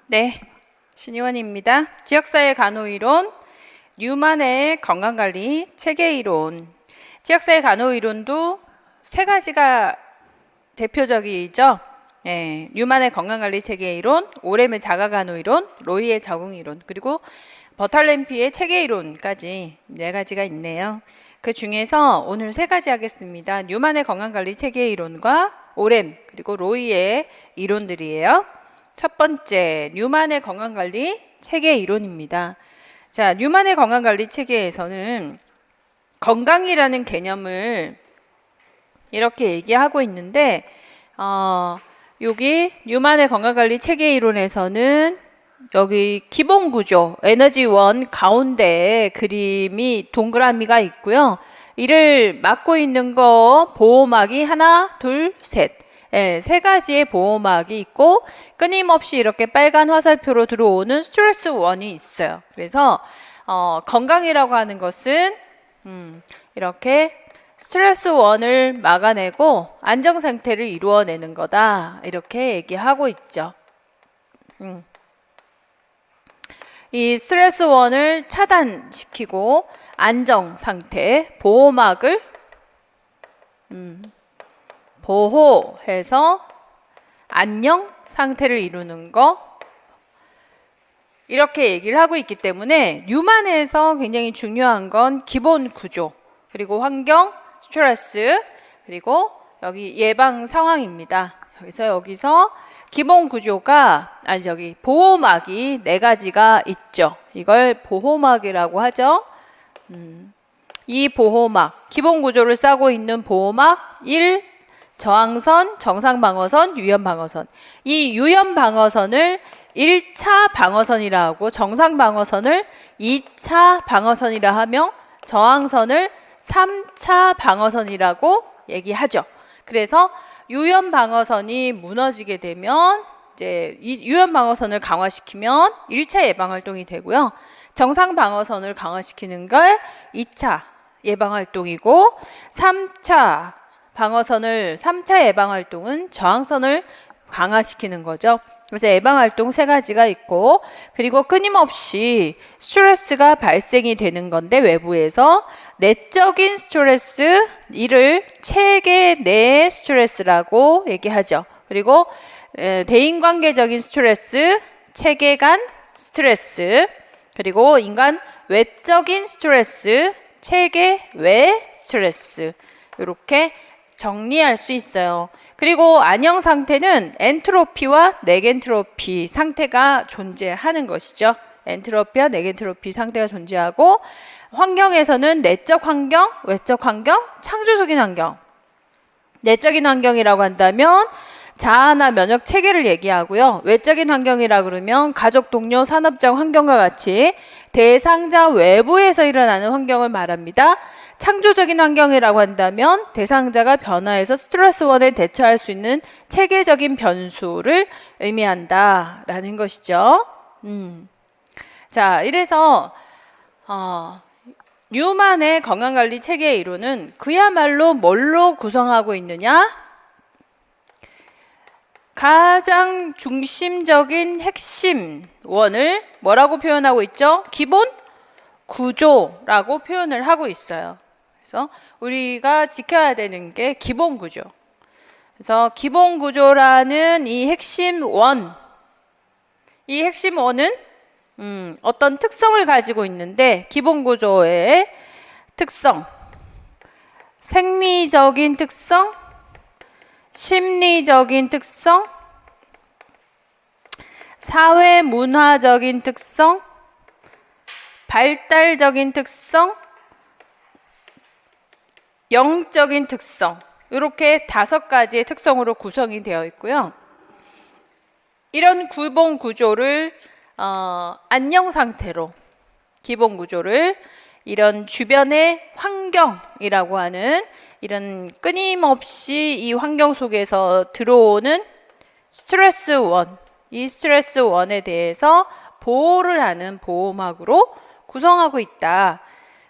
네, 신의원입니다. 지역사회 간호이론, 뉴만의 건강관리 체계이론. 지역사회 간호이론도 세 가지가 대표적이죠. 네, 뉴만의 건강관리 체계이론, 오렘의 자가간호이론, 로이의 적응이론, 그리고 버탈램피의 체계이론까지 네 가지가 있네요. 그 중에서 오늘 세 가지 하겠습니다. 뉴만의 건강관리 체계이론과 오렘, 그리고 로이의 이론들이에요. 첫 번째, 뉴만의 건강관리 체계 이론입니다. 자, 뉴만의 건강관리 체계에서는 건강이라는 개념을 이렇게 얘기하고 있는데, 여기 뉴만의 건강관리 체계 이론에서는 여기 기본 구조, 에너지1 가운데에 그림이 동그라미가 있고요. 이를 막고 있는 거 보호막이 하나, 둘, 셋. 네, 세 가지의 보호막이 있고 끊임없이 이렇게 빨간 화살표로 들어오는 스트레스 1이 있어요. 그래서 건강이라고 하는 것은 이렇게 스트레스 1을 막아내고 안정 상태를 이루어내는 거다. 이렇게 얘기하고 있죠. 이 스트레스 1을 차단시키고 안정 상태, 보호막을 보호해서 안녕 상태를 이루는 거, 이렇게 얘기를 하고 있기 때문에 뉴만에서 굉장히 중요한 건 기본 구조, 그리고 환경, 스트레스, 그리고 여기 예방 상황입니다. 여기서 기본 구조가 보호막이 네 가지가 있죠. 이걸 보호막이라고 하죠. 이 보호막, 기본 구조를 싸고 있는 보호막 1, 저항선, 정상방어선, 유연방어선. 이 유연방어선을 1차 방어선이라 하고 정상방어선을 2차 방어선이라 하며 저항선을 3차 방어선이라고 얘기하죠. 그래서 유연방어선이 무너지게 되면 이제 이 유연방어선을 강화시키면 1차 예방활동이 되고요. 정상방어선을 강화시키는 걸 2차 예방활동이고 3차 예방활동은 저항선을 강화시키는 거죠. 그래서 예방활동 세 가지가 있고, 그리고 끊임없이 스트레스가 발생이 되는 건데 외부에서 내적인 스트레스, 이를 체계 내 스트레스라고 얘기하죠. 그리고 대인관계적인 스트레스, 체계 간 스트레스, 그리고 인간 외적인 스트레스, 체계 외 스트레스, 이렇게 정리할 수 있어요. 그리고 안녕 상태는 엔트로피와 네겐트로피 상태가 존재하는 것이죠. 엔트로피와 네겐트로피 상태가 존재하고, 환경에서는 내적 환경, 외적 환경, 창조적인 환경. 내적인 환경이라고 한다면 자아나 면역 체계를 얘기하고요. 외적인 환경이라 그러면 가족, 동료, 산업적 환경과 같이 대상자 외부에서 일어나는 환경을 말합니다. 창조적인 환경이라고 한다면 대상자가 변화해서 스트레스 1에 대처할 수 있는 체계적인 변수를 의미한다라는 것이죠. 자, 이래서 뉴만의 건강관리 체계 이론은 그야말로 뭘로 구성하고 있느냐? 가장 중심적인 핵심 원을 뭐라고 표현하고 있죠? 기본 구조라고 표현을 하고 있어요. 그래서 우리가 지켜야 되는 게 기본 구조. 그래서 기본 구조라는 이 핵심 원, 이 핵심 원은 어떤 특성을 가지고 있는데, 기본 구조의 특성, 생리적인 특성, 심리적인 특성, 사회 문화적인 특성, 발달적인 특성, 영적인 특성, 이렇게 5가지의 특성으로 구성이 되어 있고요. 이런 기본 구조를 안녕 상태로, 기본 구조를 이런 주변의 환경이라고 하는 이런 끊임없이 이 환경 속에서 들어오는 스트레스 1, 이 스트레스 1에 대해서 보호를 하는 보호막으로 구성하고 있다.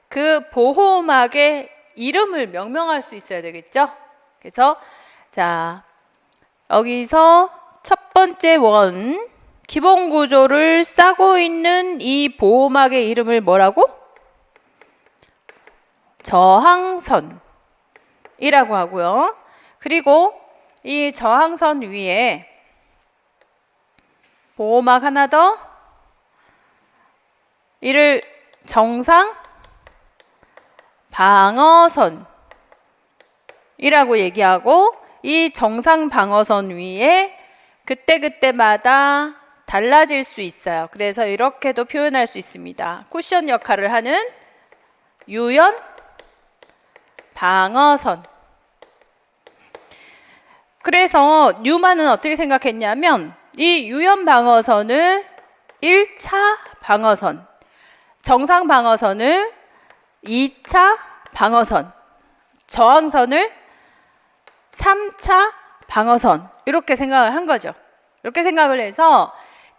그 보호막의 이름을 명명할 수 있어야 되겠죠? 그래서 자, 여기서 첫 번째 원, 기본 구조를 싸고 있는 이 보호막의 이름을 뭐라고? 저항선이라고 하고요. 그리고 이 저항선 위에 보호막 하나 더, 이를 정상 방어선이라고 얘기하고, 이 정상 방어선 위에 그때그때마다 달라질 수 있어요. 그래서 이렇게도 표현할 수 있습니다. 쿠션 역할을 하는 유연 방어선. 그래서 뉴만은 어떻게 생각했냐면 이 유연 방어선을 1차 방어선, 정상 방어선을 2차 방어선, 저항선을 3차 방어선, 이렇게 생각을 한 거죠. 이렇게 생각을 해서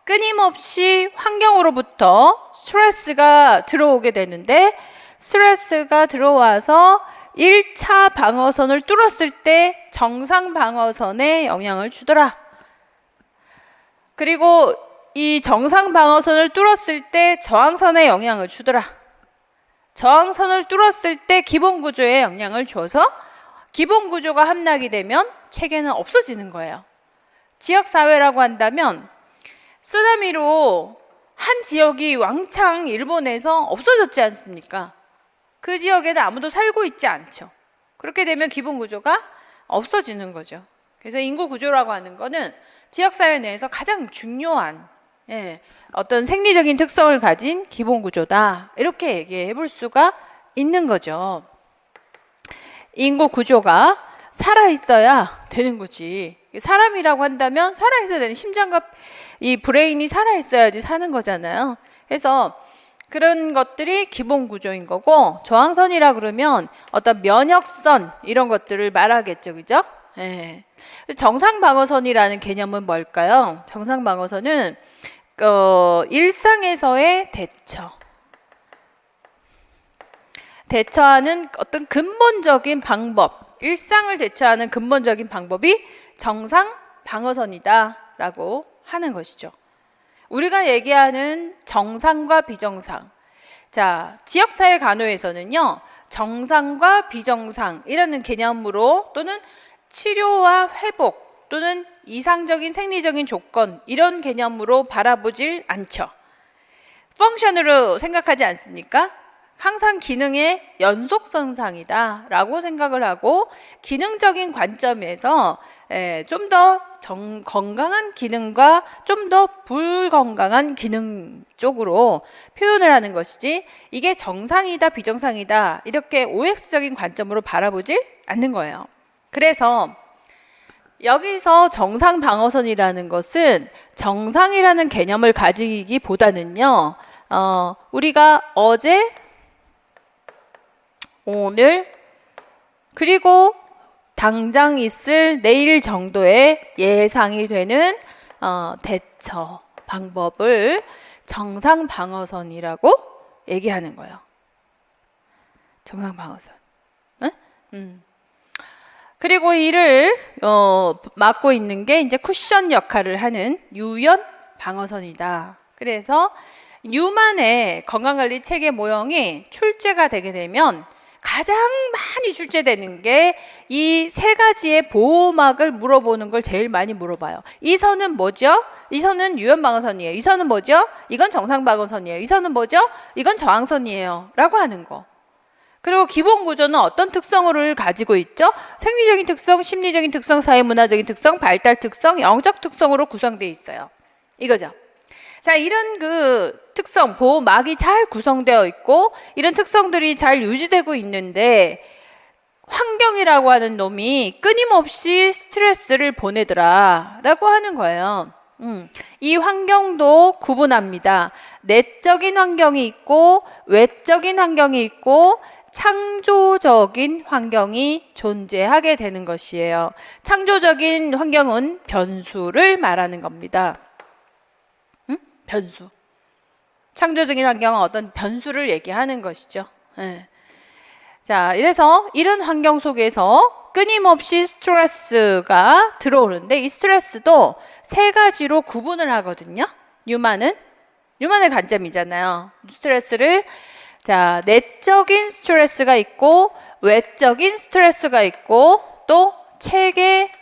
끊임없이 환경으로부터 스트레스가 들어오게 되는데, 스트레스가 들어와서 1차 방어선을 뚫었을 때 정상 방어선에 영향을 주더라. 그리고 이 정상 방어선을 뚫었을 때 저항선에 영향을 주더라. 저항선을 뚫었을 때 기본 구조에 영향을 줘서 기본 구조가 함락이 되면 체계는 없어지는 거예요. 지역사회라고 한다면 쓰나미로 한 지역이 왕창 일본에서 없어졌지 않습니까? 그 지역에는 아무도 살고 있지 않죠. 그렇게 되면 기본 구조가 없어지는 거죠. 그래서 인구 구조라고 하는 거는 지역사회 내에서 가장 중요한 어떤 생리적인 특성을 가진 기본 구조다, 이렇게 얘기해 볼 수가 있는 거죠. 인구 구조가 살아있어야 되는 거지. 사람이라고 한다면 살아있어야 되는, 심장과 이 브레인이 살아있어야지 사는 거잖아요. 그래서 그런 것들이 기본 구조인 거고, 저항선이라 그러면 어떤 면역선 이런 것들을 말하겠죠, 그죠? 정상 방어선이라는 개념은 뭘까요? 정상 방어선은 일상에서의 대처하는 어떤 근본적인 방법, 일상을 대처하는 근본적인 방법이 정상 방어선이다라고 하는 것이죠. 우리가 얘기하는 정상과 비정상. 자, 지역사회 간호에서는요, 정상과 비정상이라는 개념으로, 또는 치료와 회복, 또는 이상적인 생리적인 조건, 이런 개념으로 바라보질 않죠. 펑션으로 생각하지 않습니까? 항상 기능의 연속선상이다 라고 생각을 하고, 기능적인 관점에서 좀 더 건강한 기능과 좀 더 불건강한 기능 쪽으로 표현을 하는 것이지, 이게 정상이다 비정상이다 이렇게 OX적인 관점으로 바라보질 않는 거예요. 그래서 여기서 정상 방어선이라는 것은 정상이라는 개념을 가지기보다는요, 우리가 어제, 오늘, 그리고 당장 있을 내일 정도의 예상이 되는 대처 방법을 정상 방어선이라고 얘기하는 거예요. 정상 방어선. 그리고 이를 맡고 있는 게 이제 쿠션 역할을 하는 유연 방어선이다. 그래서 뉴만의 건강관리 체계 모형이 출제가 되게 되면 가장 많이 출제되는 게 이 세 가지의 보호막을 물어보는 걸 제일 많이 물어봐요. 이 선은 뭐죠? 이 선은 유연 방어선이에요. 이 선은 뭐죠? 이건 정상 방어선이에요. 이 선은 뭐죠? 이건 저항선이에요. 라고 하는 거. 그리고 기본 구조는 어떤 특성을 가지고 있죠? 생리적인 특성, 심리적인 특성, 사회문화적인 특성, 발달 특성, 영적 특성으로 구성되어 있어요. 이거죠. 자, 이런 그 특성, 보호막이 잘 구성되어 있고 이런 특성들이 잘 유지되고 있는데, 환경이라고 하는 놈이 끊임없이 스트레스를 보내더라 라고 하는 거예요. 이 환경도 구분합니다. 내적인 환경이 있고 외적인 환경이 있고 창조적인 환경이 존재하게 되는 것이에요. 창조적인 환경은 변수를 말하는 겁니다. 변수. 창조적인 환경은 어떤 변수를 얘기하는 것이죠. 자, 이래서 이런 환경 속에서 끊임없이 스트레스가 들어오는데 이 스트레스도 세 가지로 구분을 하거든요. 뉴만의 관점이잖아요. 스트레스를 자, 내적인 스트레스가 있고 외적인 스트레스가 있고 또 체계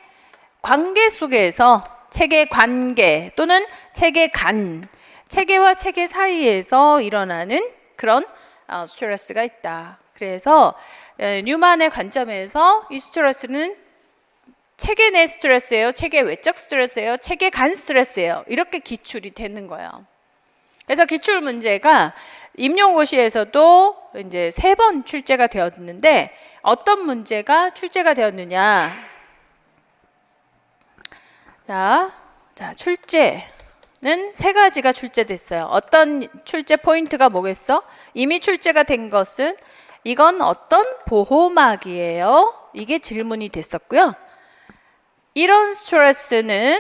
관계 속에서 체계 관계 또는 체계 간 체계와 체계 사이에서 일어나는 그런 스트레스가 있다. 그래서 뉴만의 관점에서 이 스트레스는 체계 내 스트레스예요, 체계 외적 스트레스예요, 체계 간 스트레스예요. 이렇게 기출이 되는 거예요. 그래서 기출 문제가 임용고시에서도 이제 3번 출제가 되었는데 어떤 문제가 출제가 되었느냐? 자, 출제는 3가지가 출제됐어요. 어떤 출제 포인트가 뭐겠어? 이미 출제가 된 것은 이건 어떤 보호막이에요? 이게 질문이 됐었고요. 이런 스트레스는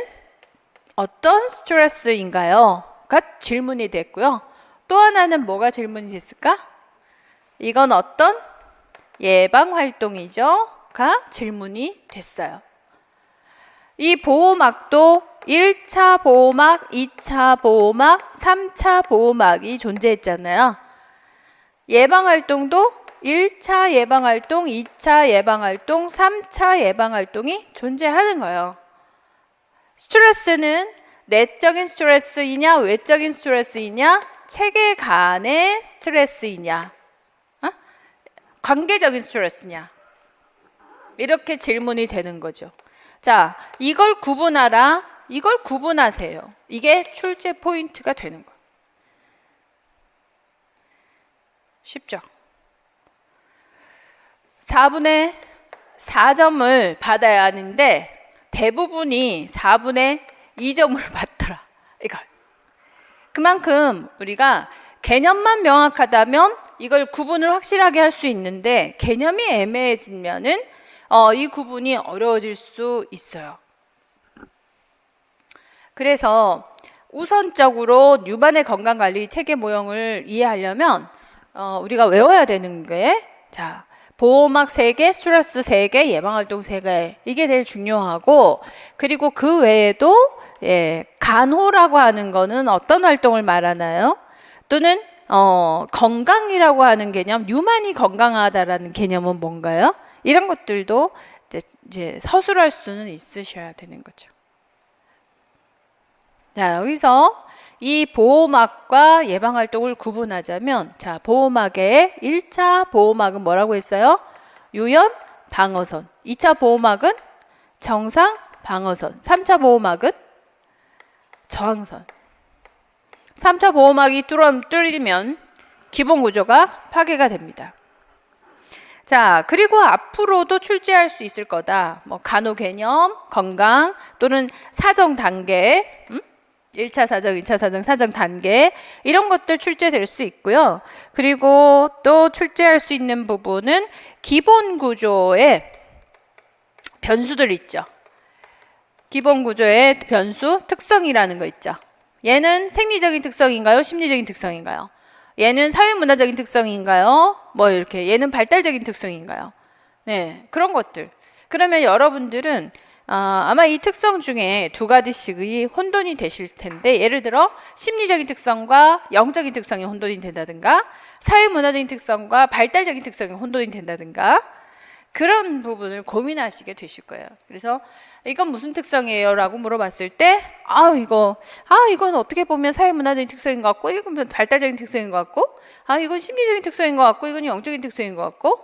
어떤 스트레스인가요? 가 질문이 됐고요. 또 하나는 뭐가 질문이 됐을까? 이건 어떤 예방활동이죠? 가 질문이 됐어요. 이 보호막도 1차 보호막, 2차 보호막, 3차 보호막이 존재했잖아요. 예방활동도 1차 예방활동, 2차 예방활동, 3차 예방활동이 존재하는 거예요. 스트레스는 내적인 스트레스이냐 외적인 스트레스이냐 체계 간의 스트레스이냐 관계적인 스트레스냐 이렇게 질문이 되는 거죠. 자, 이걸 구분하라. 이걸 구분하세요. 이게 출제 포인트가 되는 거예요. 쉽죠? 4분의 4점을 받아야 하는데 대부분이 4분의 2점을 받더라. 이거. 그만큼 우리가 개념만 명확하다면 이걸 구분을 확실하게 할 수 있는데 개념이 애매해지면은 이 구분이 어려워질 수 있어요. 그래서 우선적으로 뉴만의 건강관리 체계 모형을 이해하려면 우리가 외워야 되는 게 자, 보호막 3개, 스트레스 3개, 예방활동 3개 이게 제일 중요하고 그리고 그 외에도 간호라고 하는 거는 어떤 활동을 말하나요? 또는 건강이라고 하는 개념, 뉴만이 건강하다라는 개념은 뭔가요? 이런 것들도 이제 서술할 수는 있으셔야 되는 거죠. 자, 여기서 이 보호막과 예방활동을 구분하자면 자, 보호막의 1차 보호막은 뭐라고 했어요? 유연 방어선. 2차 보호막은 정상 방어선. 3차 보호막은 저항선. 3차 보호막이 뚫리면 기본 구조가 파괴가 됩니다. 자, 그리고 앞으로도 출제할 수 있을 거다. 뭐 간호 개념, 건강 또는 사정 단계, 1차 사정, 2차 사정, 사정 단계 이런 것들 출제될 수 있고요. 그리고 또 출제할 수 있는 부분은 기본 구조의 변수들 있죠. 기본 구조의 변수 특성이라는 거 있죠. 얘는 생리적인 특성인가요? 심리적인 특성인가요? 얘는 사회문화적인 특성인가요? 뭐 이렇게 얘는 발달적인 특성인가요? 네, 그런 것들. 그러면 여러분들은 아마 이 특성 중에 2가지씩이 혼돈이 되실 텐데 예를 들어 심리적인 특성과 영적인 특성이 혼돈이 된다든가 사회문화적인 특성과 발달적인 특성이 혼돈이 된다든가 그런 부분을 고민하시게 되실 거예요. 그래서 이건 무슨 특성이에요? 라고 물어봤을 때 이건 어떻게 보면 사회문화적인 특성인 것 같고 이건 발달적인 특성인 것 같고 이건 심리적인 특성인 것 같고 이건 영적인 특성인 것 같고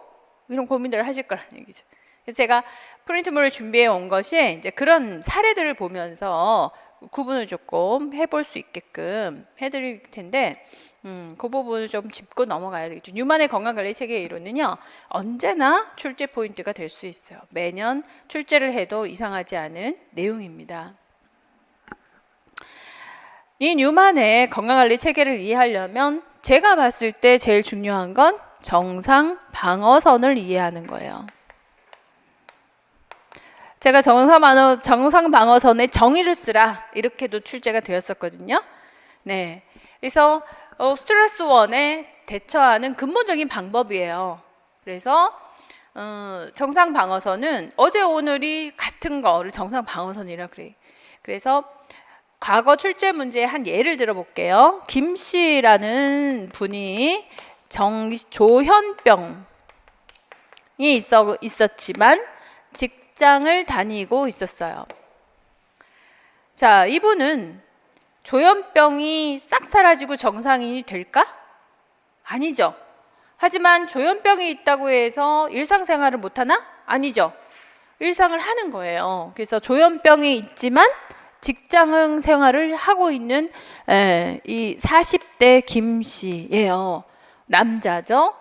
이런 고민들을 하실 거라는 얘기죠. 그래서 제가 프린트물을 준비해 온 것이 이제 그런 사례들을 보면서 구분을 조금 해볼 수 있게끔 해드릴 텐데 그 부분을 좀 짚고 넘어가야 되겠죠. 뉴만의 건강관리 체계의 이론은요 언제나 출제 포인트가 될 수 있어요. 매년 출제를 해도 이상하지 않은 내용입니다. 이 뉴만의 건강관리 체계를 이해하려면 제가 봤을 때 제일 중요한 건 정상 방어선을 이해하는 거예요. 제가 정상 방어선의 정의를 쓰라 이렇게도 출제가 되었었거든요. 네, 그래서 스트레스 원에 대처하는 근본적인 방법이에요. 그래서 정상 방어선은 어제 오늘이 같은 거를 정상 방어선이라 그래. 그래서 과거 출제 문제의 한 예를 들어볼게요. 김 씨라는 분이 조현병이 있었지만 직장을 다니고 있었어요. 자, 이분은 조현병이 싹 사라지고 정상인이 될까? 아니죠. 하지만 조현병이 있다고 해서 일상생활을 못하나? 아니죠. 일상을 하는 거예요. 그래서 조현병이 있지만 직장 생활을 하고 있는 이 40대 김 씨예요. 남자죠.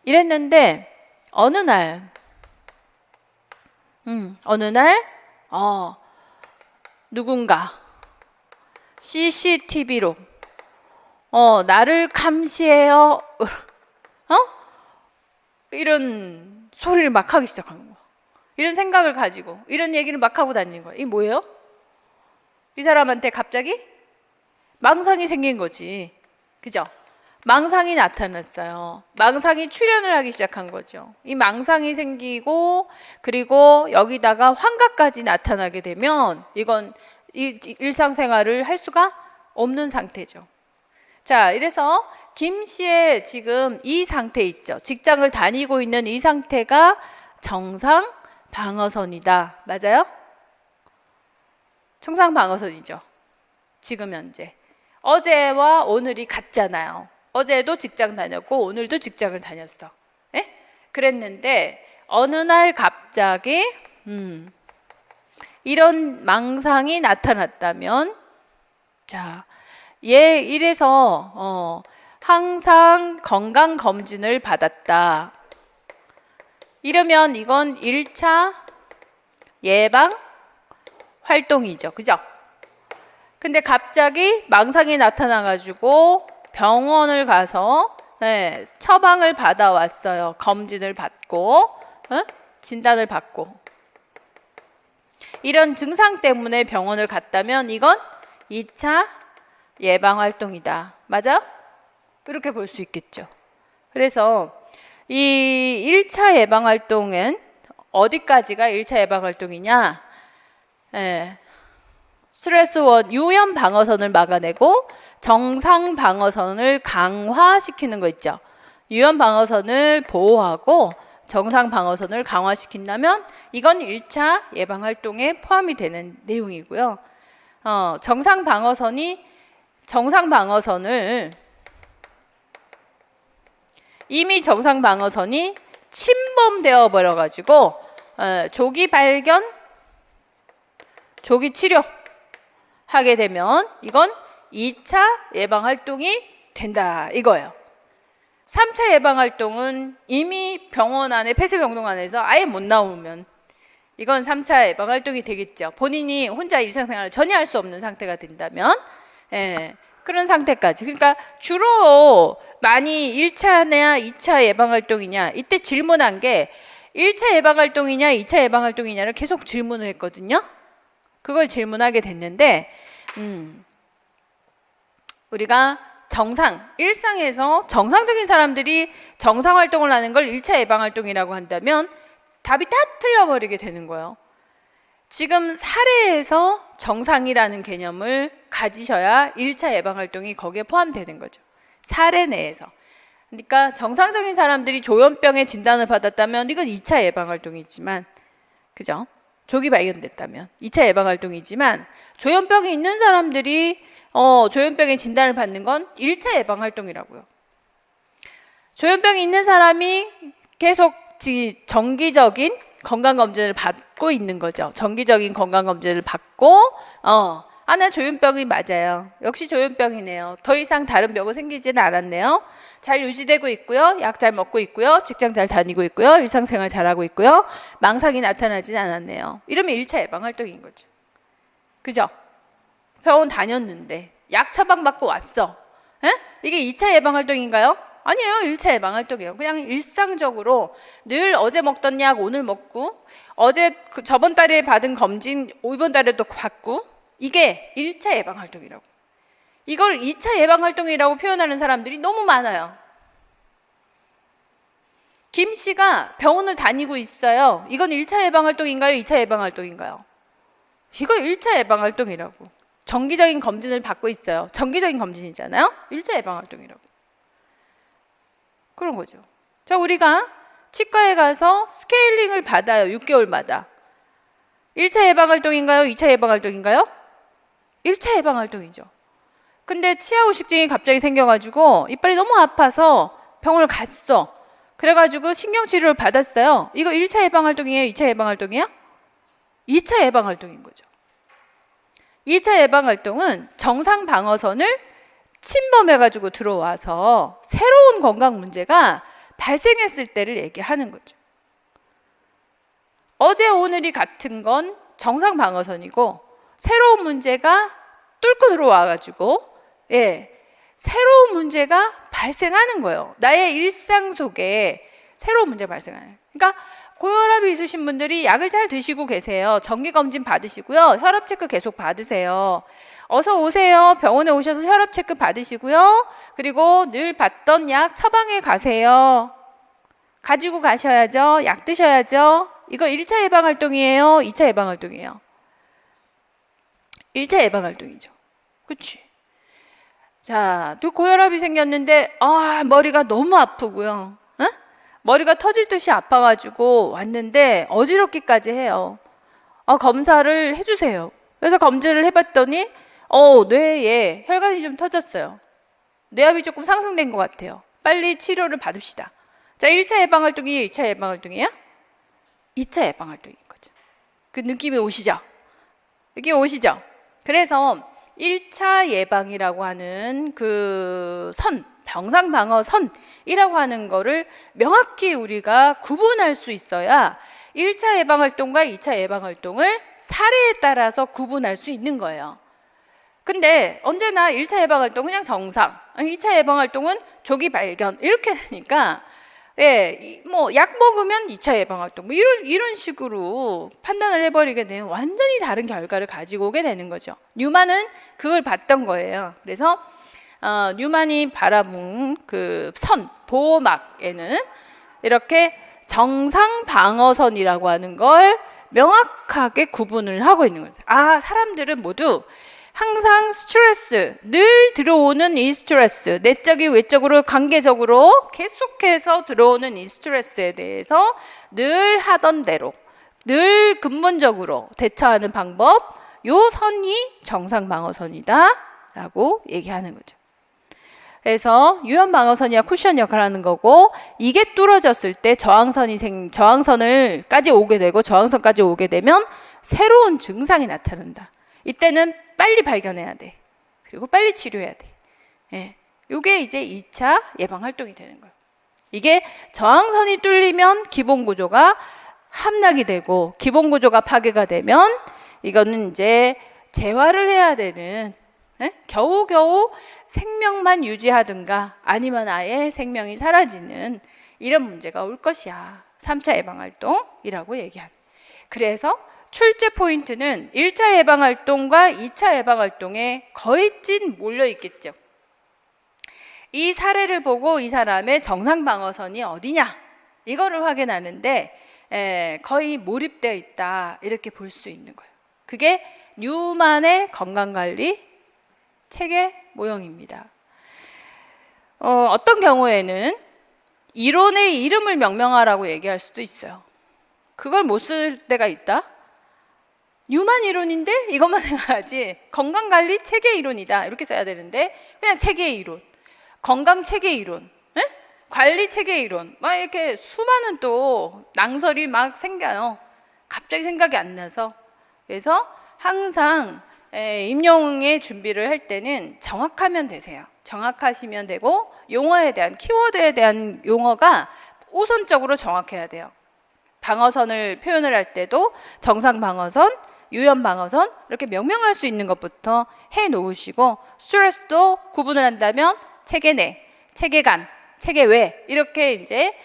이랬는데 어느 날 누군가 CCTV로 나를 감시해요. 이런 소리를 막 하기 시작한 거야. 이런 생각을 가지고 이런 얘기를 막 하고 다니는 거야. 이게 뭐예요? 이 사람한테 갑자기 망상이 생긴 거지. 그죠? 망상이 나타났어요. 망상이 출현을 하기 시작한 거죠. 이 망상이 생기고 그리고 여기다가 환각까지 나타나게 되면 이건 일상생활을 할 수가 없는 상태죠. 자, 이래서 김 씨의 지금 이 상태 있죠. 직장을 다니고 있는 이 상태가 정상 방어선이다. 맞아요? 정상 방어선이죠. 지금 현재. 어제와 오늘이 같잖아요. 어제도 직장 다녔고 오늘도 직장을 다녔어. 에? 그랬는데 어느 날 갑자기 이런 망상이 나타났다면 자, 이래서 항상 건강검진을 받았다. 이러면 이건 1차 예방 활동이죠. 그죠? 근데 갑자기 망상이 나타나가지고 병원을 가서 처방을 받아왔어요. 검진을 받고 진단을 받고 이런 증상 때문에 병원을 갔다면 이건 2차 예방 활동이다. 맞아요? 이렇게 볼 수 있겠죠. 그래서 이 1차 예방 활동은 어디까지가 1차 예방 활동이냐? 스트레스 유연 방어선을 막아내고 정상 방어선을 강화시키는 거 있죠. 유연 방어선을 보호하고 정상 방어선을 강화시킨다면 이건 1차 예방 활동에 포함이 되는 내용이고요. 정상 방어선을 이미 정상 방어선이 침범되어 버려 가지고 조기 발견, 조기 치료 하게 되면 이건 2차 예방 활동이 된다 이거예요. 3차 예방 활동은 이미 병원 안에 폐쇄병동 안에서 아예 못 나오면 이건 3차 예방 활동이 되겠죠. 본인이 혼자 일상생활을 전혀 할 수 없는 상태가 된다면 그런 상태까지. 그러니까 주로 많이 1차냐 2차 예방 활동이냐 이때 질문한 게 1차 예방 활동이냐 2차 예방 활동이냐를 계속 질문을 했거든요. 그걸 질문하게 됐는데 우리가 일상에서 정상적인 사람들이 정상 활동을 하는 걸 1차 예방 활동이라고 한다면 답이 다 틀려버리게 되는 거예요. 지금 사례에서 정상이라는 개념을 가지셔야 1차 예방 활동이 거기에 포함되는 거죠. 사례 내에서. 그러니까 정상적인 사람들이 조현병의 진단을 받았다면 이건 2차 예방 활동이지만 그죠? 조기 발견됐다면 2차 예방 활동이지만 조현병이 있는 사람들이 조현병의 진단을 받는 건 1차 예방 활동이라고요. 조현병이 있는 사람이 계속 정기적인 건강검진을 받고 있는 거죠. 정기적인 건강검진을 받고 나 조현병이 맞아요. 역시 조현병이네요. 더 이상 다른 병은 생기지는 않았네요. 잘 유지되고 있고요. 약 잘 먹고 있고요. 직장 잘 다니고 있고요. 일상생활 잘하고 있고요. 망상이 나타나지는 않았네요. 이러면 1차 예방 활동인 거죠. 그죠? 병원 다녔는데 약 처방받고 왔어. 이게 2차 예방 활동인가요? 아니에요. 1차 예방 활동이에요. 그냥 일상적으로 늘 어제 먹던 약 오늘 먹고 저번 달에 받은 검진 이번 달에도 받고 이게 1차 예방 활동이라고. 이걸 2차 예방 활동이라고 표현하는 사람들이 너무 많아요. 김 씨가 병원을 다니고 있어요. 이건 1차 예방활동인가요? 2차 예방활동인가요? 이거 1차 예방활동이라고. 정기적인 검진을 받고 있어요. 정기적인 검진이잖아요. 1차 예방활동이라고. 그런 거죠. 자, 우리가 치과에 가서 스케일링을 받아요. 6개월마다. 1차 예방활동인가요? 2차 예방활동인가요? 1차 예방활동이죠. 근데 치아후식증이 갑자기 생겨가지고 이빨이 너무 아파서 병원을 갔어. 그래가지고 신경치료를 받았어요. 이거 1차 예방활동이에요? 2차 예방활동이에요? 2차 예방활동인 거죠. 2차 예방활동은 정상방어선을 침범해가지고 들어와서 새로운 건강 문제가 발생했을 때를 얘기하는 거죠. 어제 오늘이 같은 건 정상방어선이고 새로운 문제가 뚫고 들어와가지고 새로운 문제가 발생하는 거예요. 나의 일상 속에 새로운 문제가 발생하는. 그러니까 고혈압이 있으신 분들이 약을 잘 드시고 계세요. 정기검진 받으시고요. 혈압체크 계속 받으세요. 어서 오세요. 병원에 오셔서 혈압체크 받으시고요. 그리고 늘 받던 약 처방해 가세요. 가지고 가셔야죠. 약 드셔야죠. 이거 1차 예방활동이에요? 2차 예방활동이에요? 1차 예방활동이죠. 그치? 자, 또 고혈압이 생겼는데 머리가 너무 아프고요. 머리가 터질 듯이 아파가지고 왔는데 어지럽기까지 해요. 검사를 해주세요. 그래서 검진을 해봤더니 뇌에 혈관이 좀 터졌어요. 뇌압이 조금 상승된 것 같아요. 빨리 치료를 받읍시다. 자, 1차 예방활동이에요? 2차 예방활동이에요? 2차 예방활동인 거죠. 그 느낌이 오시죠? 느낌 오시죠? 그래서 1차 예방이라고 하는 그 병상방어선이라고 하는 거를 명확히 우리가 구분할 수 있어야 1차 예방활동과 2차 예방활동을 사례에 따라서 구분할 수 있는 거예요. 근데 언제나 1차 예방활동은 그냥 정상, 2차 예방활동은 조기 발견 이렇게 되니까 약 먹으면 2차 예방활동 이런 식으로 판단을 해버리게 되면 완전히 다른 결과를 가지고 오게 되는 거죠. 뉴만은 그걸 봤던 거예요. 그래서 뉴만이 바라본 그 보호막에는 이렇게 정상방어선이라고 하는 걸 명확하게 구분을 하고 있는 거죠. 사람들은 모두 항상 스트레스, 늘 들어오는 이 스트레스, 내적이 외적으로 관계적으로 계속해서 들어오는 이 스트레스에 대해서 늘 하던 대로, 늘 근본적으로 대처하는 방법, 요 선이 정상방어선이다 라고 얘기하는 거죠. 그래서 유연방어선이야 쿠션 역할을 하는 거고, 이게 뚫어졌을 때 저항선을까지 오게 되고, 저항선까지 오게 되면 새로운 증상이 나타난다. 이때는 빨리 발견해야 돼. 그리고 빨리 치료해야 돼. 이게 이제 2차 예방활동이 되는 거예요. 이게 저항선이 뚫리면 기본구조가 함락이 되고, 기본구조가 파괴가 되면 이거는 이제 재활을 해야 되는, 겨우겨우 생명만 유지하든가 아니면 아예 생명이 사라지는 이런 문제가 올 것이야. 3차 예방활동이라고 얘기합니다. 그래서 출제 포인트는 1차 예방활동과 2차 예방활동에 거의 찐 몰려있겠죠. 이 사례를 보고 이 사람의 정상방어선이 어디냐 이거를 확인하는데 거의 몰입되어 있다 이렇게 볼 수 있는 거예요. 그게 뉴만의 건강관리 체계 모형입니다. 어떤 경우에는 이론의 이름을 명명하라고 얘기할 수도 있어요. 그걸 못 쓸 때가 있다. 뉴만 이론인데 이것만 해야지 건강관리 체계 이론이다 이렇게 써야 되는데 그냥 체계 이론, 건강 체계 이론, 관리 체계 이론 막 이렇게 수많은 또 낭설이 막 생겨요. 갑자기 생각이 안 나서. 그래서 항상 임용의 준비를 할 때는 정확하면 되세요. 정확하시면 되고 용어에 대한 키워드에 대한 용어가 우선적으로 정확해야 돼요. 방어선을 표현을 할 때도 정상방어선, 유연방어선 이렇게 명명할 수 있는 것부터 해 놓으시고, 스트레스도 구분을 한다면 체계 내, 체계 간, 체계 외 이렇게 이제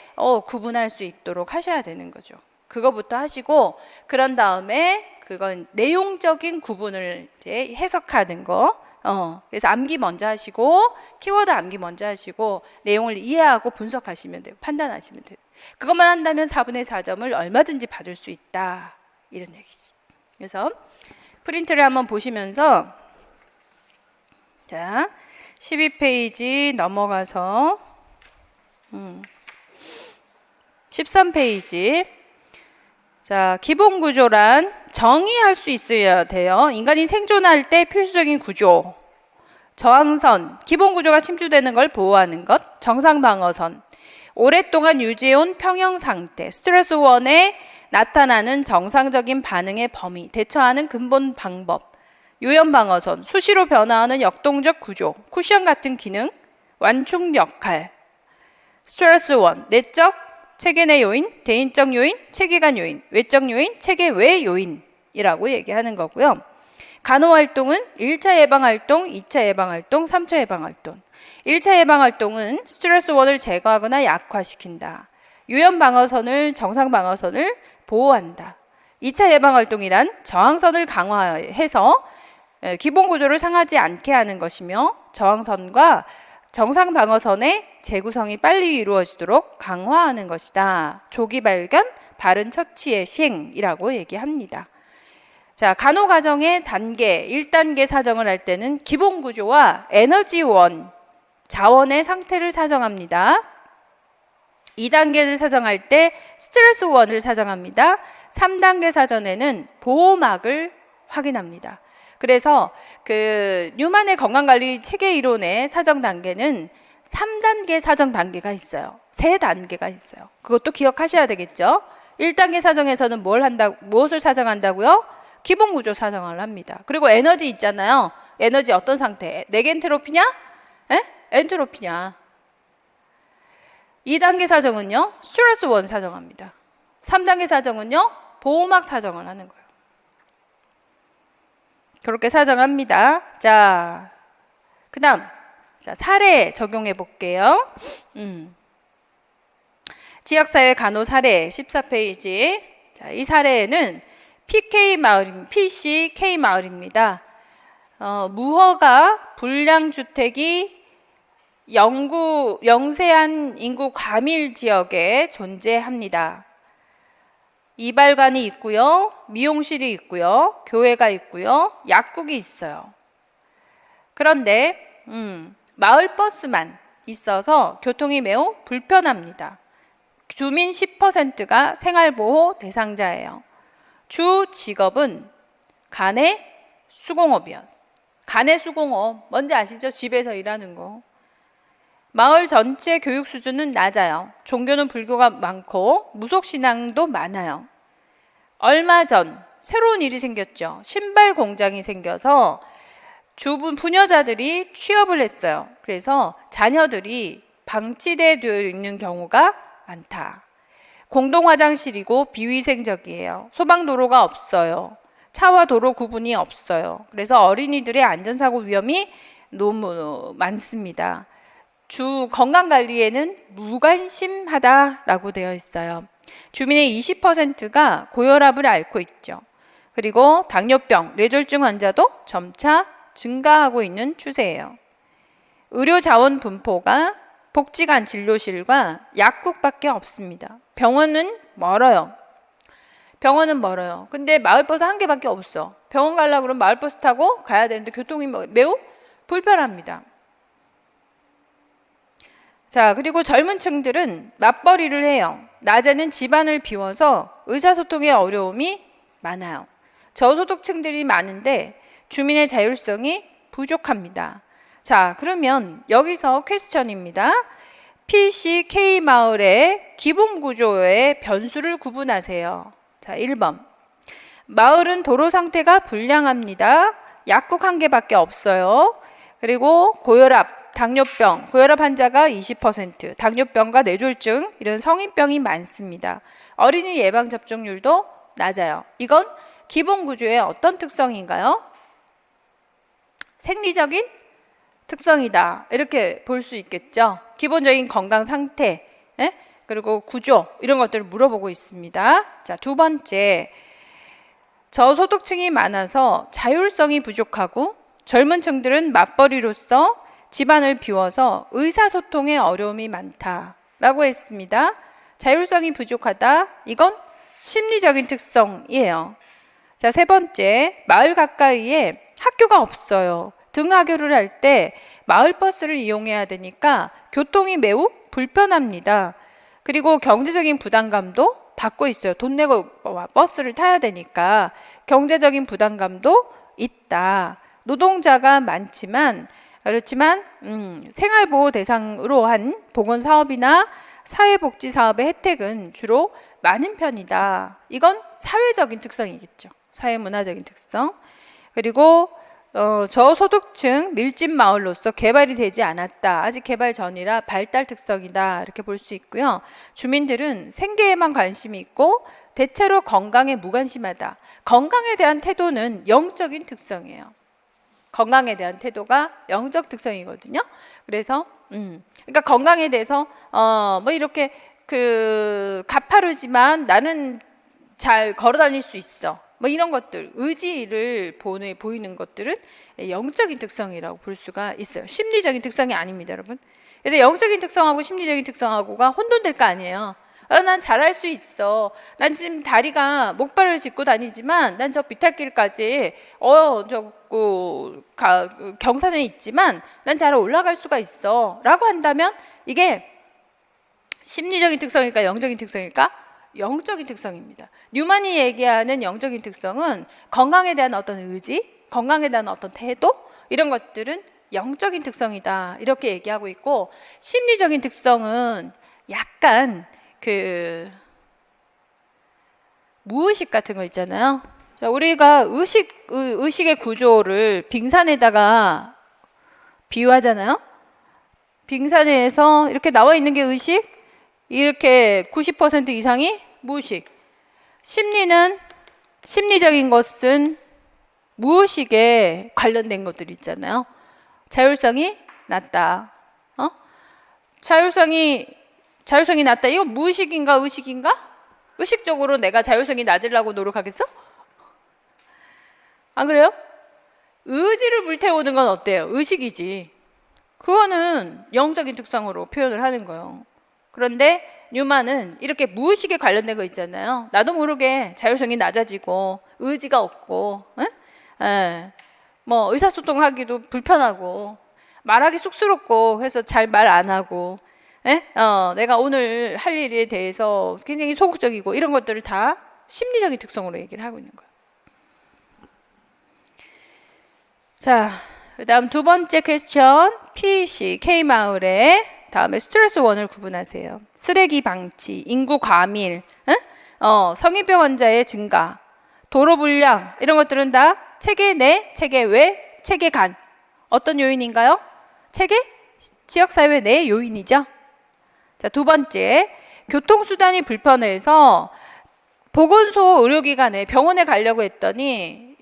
구분할 수 있도록 하셔야 되는 거죠. 그거부터 하시고, 그런 다음에 그건 내용적인 구분을 이제 해석하는 거, 그래서 암기 먼저 하시고 키워드 암기 먼저 하시고 내용을 이해하고 분석하시면 돼요. 판단하시면 돼요. 그것만 한다면 4분의 4점을 얼마든지 받을 수 있다. 이런 얘기죠. 그래서 프린트를 한번 보시면서 자 12페이지 넘어가서 13페이지 자 기본 구조란 정의할 수 있어야 돼요. 인간이 생존할 때 필수적인 구조 저항선, 기본 구조가 침투되는 걸 보호하는 것, 정상방어선, 오랫동안 유지해온 평형 상태, 스트레스 원에 나타나는 정상적인 반응의 범위, 대처하는 근본 방법, 요연방어선, 수시로 변화하는 역동적 구조, 쿠션 같은 기능, 완충 역할, 스트레스 원, 내적, 체계 내 요인, 대인적 요인, 체계간 요인, 외적 요인, 체계 외 요인이라고 얘기하는 거고요. 간호활동은 1차 예방활동, 2차 예방활동, 3차 예방활동. 1차 예방활동은 스트레스 원을 제거하거나 약화시킨다. 유연방어선을, 정상방어선을 보호한다. 2차 예방활동이란 저항선을 강화해서 기본 구조를 상하지 않게 하는 것이며 저항선과 정상방어선의 재구성이 빨리 이루어지도록 강화하는 것이다. 조기 발견, 바른 처치의 시행이라고 얘기합니다. 자, 간호과정의 단계, 1단계 사정을 할 때는 기본 구조와 에너지원, 자원의 상태를 사정합니다. 2단계를 사정할 때 스트레스 원을 사정합니다. 3단계 사전에는 보호막을 확인합니다. 그래서 그 뉴만의 건강관리 체계 이론의 사정 단계는 3단계 사정 단계가 있어요. 3단계가 있어요. 그것도 기억하셔야 되겠죠. 1단계 사정에서는 무엇을 사정한다고요? 기본 구조 사정을 합니다. 그리고 에너지 있잖아요. 에너지 어떤 상태? 네겐트로피냐? 엔트로피냐? 2단계 사정은요. 스트레스 원 사정합니다. 3단계 사정은요. 보호막 사정을 하는 거예요. 그렇게 사정합니다. 자, 그 다음 자, 사례 적용해 볼게요. 지역사회 간호 사례 14페이지. 자, 이 사례에는 PCK 마을입니다. 무허가 불량주택이 영세한 인구 과밀 지역에 존재합니다. 이발관이 있고요. 미용실이 있고요. 교회가 있고요. 약국이 있어요. 그런데 마을버스만 있어서 교통이 매우 불편합니다. 주민 10%가 생활보호 대상자예요. 주 직업은 간의 수공업이요. 간의 수공업, 뭔지 아시죠? 집에서 일하는 거. 마을 전체 교육 수준은 낮아요. 종교는 불교가 많고 무속신앙도 많아요. 얼마 전 새로운 일이 생겼죠. 신발 공장이 생겨서 부녀자들이 취업을 했어요. 그래서 자녀들이 방치되어 있는 경우가 많다. 공동 화장실이고 비위생적이에요. 소방도로가 없어요. 차와 도로 구분이 없어요. 그래서 어린이들의 안전사고 위험이 너무 많습니다. 주 건강관리에는 무관심하다라고 되어 있어요. 주민의 20%가 고혈압을 앓고 있죠. 그리고 당뇨병, 뇌졸중 환자도 점차 증가하고 있는 추세예요. 의료자원 분포가 복지관 진료실과 약국밖에 없습니다. 병원은 멀어요. 근데 마을버스 한 개밖에 없어. 병원 가려고 그러면 마을버스 타고 가야 되는데 교통이 매우 불편합니다. 자, 그리고 젊은 층들은 맞벌이를 해요. 낮에는 집안을 비워서 의사소통에 어려움이 많아요. 저소득층들이 많은데 주민의 자율성이 부족합니다. 자, 그러면 여기서 퀘스천입니다. PCK 마을의 기본 구조의 변수를 구분하세요. 자, 1번. 마을은 도로 상태가 불량합니다. 약국 한 개밖에 없어요. 그리고 고혈압, 당뇨병, 고혈압 환자가 20%, 당뇨병과 뇌졸중 이런 성인병이 많습니다. 어린이 예방접종률도 낮아요. 이건 기본 구조의 어떤 특성인가요? 생리적인 특성이다. 이렇게 볼 수 있겠죠. 기본적인 건강 상태, 그리고 구조 이런 것들을 물어보고 있습니다. 자, 두 번째. 저소득층이 많아서 자율성이 부족하고 젊은 층들은 맞벌이로서 집안을 비워서 의사소통에 어려움이 많다라고 했습니다. 자율성이 부족하다. 이건 심리적인 특성이에요. 자, 세 번째, 마을 가까이에 학교가 없어요. 등하교를 할 때 마을버스를 이용해야 되니까 교통이 매우 불편합니다. 그리고 경제적인 부담감도 받고 있어요. 돈 내고 버스를 타야 되니까 경제적인 부담감도 있다. 노동자가 많지만 그렇지만 생활보호 대상으로 한 보건사업이나 사회복지사업의 혜택은 주로 많은 편이다. 이건 사회적인 특성이겠죠. 사회문화적인 특성. 그리고 저소득층 밀집 마을로서 개발이 되지 않았다. 아직 개발 전이라 발달 특성이다. 이렇게 볼 수 있고요. 주민들은 생계에만 관심이 있고 대체로 건강에 무관심하다. 건강에 대한 태도는 영적인 특성이에요. 건강에 대한 태도가 영적 특성이거든요. 그래서 그러니까 건강에 대해서 뭐 이렇게 가파르지만 나는 잘 걸어 다닐 수 있어. 뭐 이런 것들, 의지를 보이는 것들은 영적인 특성이라고 볼 수가 있어요. 심리적인 특성이 아닙니다, 여러분. 그래서 영적인 특성하고 심리적인 특성하고가 혼돈될 거 아니에요. 난 잘할 수 있어. 난 지금 다리가 목발을 짚고 다니지만 난 저 비탈길까지 경산에 있지만 난 잘 올라갈 수가 있어. 라고 한다면 이게 심리적인 특성일까 영적인 특성일까? 영적인 특성입니다. 뉴만이 얘기하는 영적인 특성은 건강에 대한 어떤 의지, 건강에 대한 어떤 태도 이런 것들은 영적인 특성이다. 이렇게 얘기하고 있고 심리적인 특성은 약간 무의식 같은 거 있잖아요. 자, 우리가 의식의 구조를 빙산에다가 비유하잖아요. 빙산에서 이렇게 나와 있는 게 의식, 이렇게 90% 이상이 무의식. 심리적인 것은 무의식에 관련된 것들 있잖아요. 자율성이 낮다. 자율성이 낮다. 이거 무의식인가 의식인가? 의식적으로 내가 자율성이 낮으려고 노력하겠어? 안 그래요? 의지를 불태우는 건 어때요? 의식이지. 그거는 영적인 특성으로 표현을 하는 거예요. 그런데 뉴만은 이렇게 무의식에 관련된 거 있잖아요. 나도 모르게 자율성이 낮아지고 의지가 없고 뭐 의사소통하기도 불편하고 말하기 쑥스럽고 해서 잘 말 안 하고 내가 오늘 할 일에 대해서 굉장히 소극적이고 이런 것들을 다 심리적인 특성으로 얘기를 하고 있는 거예요. 자, 그 다음 두 번째 퀘스천 PEC K마을에 다음에 스트레스 원을 구분하세요. 쓰레기 방치, 인구 과밀, 성인병 환자의 증가, 도로 불량 이런 것들은 다 체계 내, 체계 외, 체계 간 어떤 요인인가요? 체계, 지역사회 내 요인이죠. 자, 두 번째 교통수단이 불편해서 보건소 의료기관에 병원에 가려고 했더니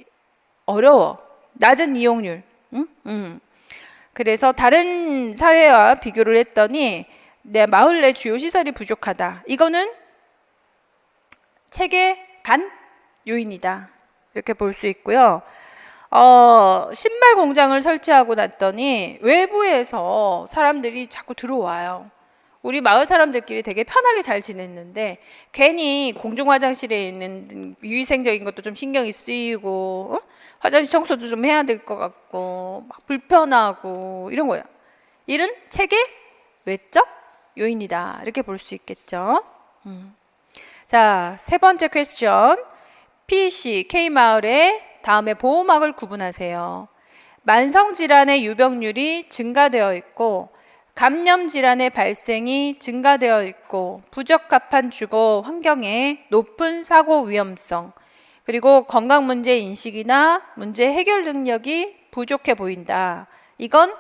어려워. 낮은 이용률. 그래서 다른 사회와 비교를 했더니 내 마을 내 주요 시설이 부족하다. 이거는 체계 간 요인이다. 이렇게 볼 수 있고요. 신발 공장을 설치하고 났더니 외부에서 사람들이 자꾸 들어와요. 우리 마을 사람들끼리 되게 편하게 잘 지냈는데 괜히 공중 화장실에 있는 위생적인 것도 좀 신경이 쓰이고 화장실 청소도 좀 해야 될 것 같고 막 불편하고 이런 거예요. 이런 체계 외적 요인이다. 이렇게 볼 수 있겠죠. 자, 세 번째 퀘스천 PEC K마을에 다음에 보호막을 구분하세요. 만성질환의 유병률이 증가되어 있고 감염 질환의 발생이 증가되어 있고 부적합한 주거 환경에 높은 사고 위험성 그리고 건강 문제 인식이나 문제 해결 능력이 부족해 보인다. 이건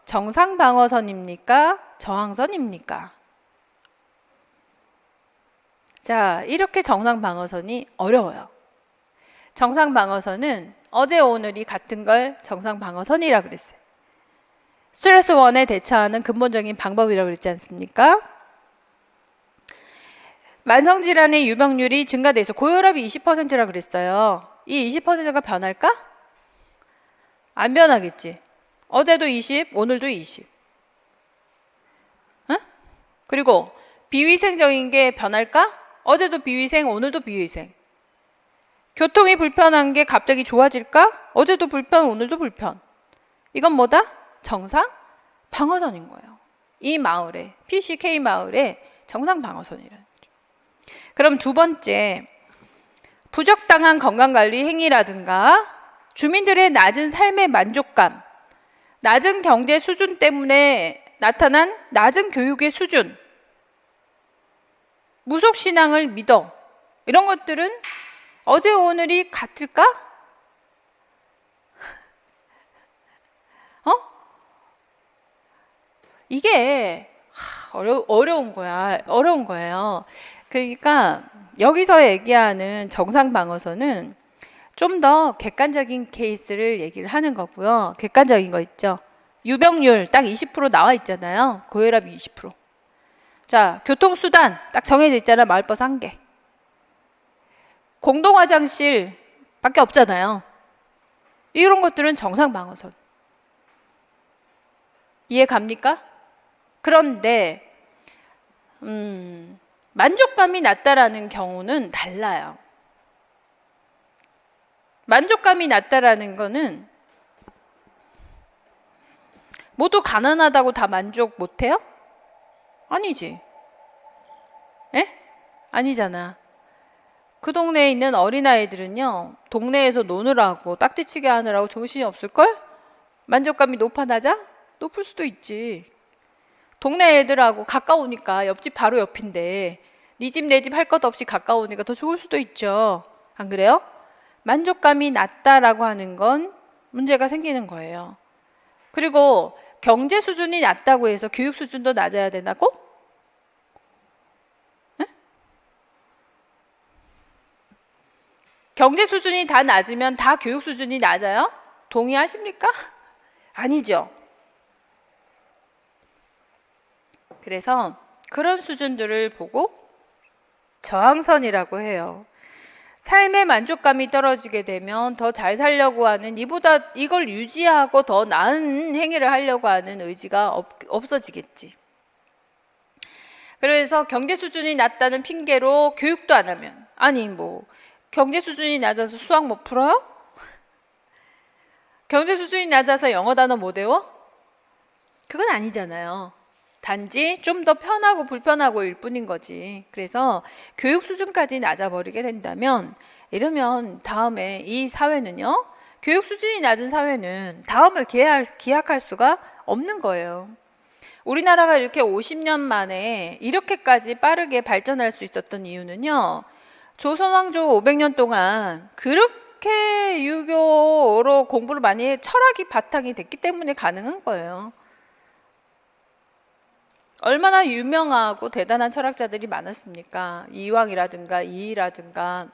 정상 방어선입니까? 저항선입니까? 자, 이렇게 정상 방어선이 어려워요. 정상 방어선은 어제 오늘이 같은 걸 정상 방어선이라 그랬어요. 스트레스 원에 대처하는 근본적인 방법이라고 그랬지 않습니까? 만성질환의 유병률이 증가돼서 고혈압이 20%라 그랬어요. 이 20%가 변할까? 안 변하겠지. 어제도 20, 오늘도 20. 응? 그리고 비위생적인 게 변할까? 어제도 비위생, 오늘도 비위생. 교통이 불편한 게 갑자기 좋아질까? 어제도 불편, 오늘도 불편. 이건 뭐다? 정상 방어선인 거예요. 이 마을에, PCK 마을에 정상 방어선이라는 거죠. 그럼 두 번째, 부적당한 건강관리 행위라든가 주민들의 낮은 삶의 만족감, 낮은 경제 수준 때문에 나타난 낮은 교육의 수준, 무속신앙을 믿어. 이런 것들은 어제 오늘이 같을까? 이게 어려운 거야. 어려운 거예요. 그러니까 여기서 얘기하는 정상 방어선은 좀 더 객관적인 케이스를 얘기를 하는 거고요. 객관적인 거 있죠. 유병률 딱 20% 나와 있잖아요. 고혈압 20%. 자, 교통수단 딱 정해져 있잖아. 마을버스 1개. 공동화장실 밖에 없잖아요. 이런 것들은 정상 방어선. 이해 갑니까? 그런데 만족감이 낮다라는 경우는 달라요. 만족감이 낮다라는 거는 모두 가난하다고 다 만족 못해요? 아니지. 에? 아니잖아. 그 동네에 있는 어린아이들은요, 동네에서 노느라고 딱지치기 하느라고 정신이 없을걸? 만족감이 높아 낮아? 높을 수도 있지. 동네 애들하고 가까우니까 옆집 바로 옆인데 네 집 내 집 할 것 없이 가까우니까 더 좋을 수도 있죠. 안 그래요? 만족감이 낮다라고 하는 건 문제가 생기는 거예요. 그리고 경제 수준이 낮다고 해서 교육 수준도 낮아야 되나고? 네? 경제 수준이 다 낮으면 다 교육 수준이 낮아요? 동의하십니까? 아니죠. 그래서 그런 수준들을 보고 저항선이라고 해요. 삶의 만족감이 떨어지게 되면 더 잘 살려고 하는 이보다 이걸 유지하고 더 나은 행위를 하려고 하는 의지가 없어지겠지. 그래서 경제 수준이 낮다는 핑계로 교육도 안 하면, 아니 뭐 경제 수준이 낮아서 수학 못 풀어요? 경제 수준이 낮아서 영어 단어 못 외워? 그건 아니잖아요. 단지 좀 더 편하고 불편하고 일 뿐인 거지. 그래서 교육 수준까지 낮아버리게 된다면, 이러면 다음에 이 사회는요, 교육 수준이 낮은 사회는 다음을 기약할 수가 없는 거예요. 우리나라가 이렇게 50년 만에 이렇게까지 빠르게 발전할 수 있었던 이유는요, 조선왕조 500년 동안 그렇게 유교로 공부를 많이 해 철학이 바탕이 됐기 때문에 가능한 거예요. 얼마나 유명하고 대단한 철학자들이 많았습니까? 이황이라든가 이이라든가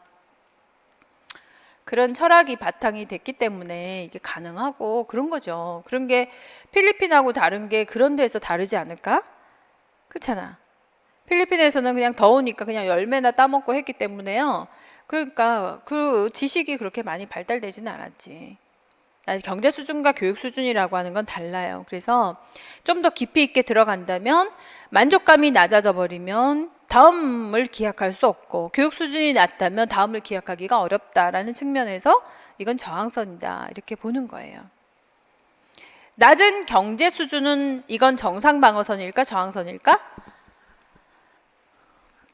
그런 철학이 바탕이 됐기 때문에 이게 가능하고 그런 거죠. 그런 게 필리핀하고 다른 게 그런 데서 다르지 않을까? 그렇잖아. 필리핀에서는 그냥 더우니까 그냥 열매나 따먹고 했기 때문에요. 그러니까 그 지식이 그렇게 많이 발달되지는 않았지. 경제 수준과 교육 수준이라고 하는 건 달라요. 그래서 좀 더 깊이 있게 들어간다면 만족감이 낮아져 버리면 다음을 기약할 수 없고, 교육 수준이 낮다면 다음을 기약하기가 어렵다라는 측면에서 이건 저항선이다, 이렇게 보는 거예요. 낮은 경제 수준은 이건 정상 방어선일까 저항선일까?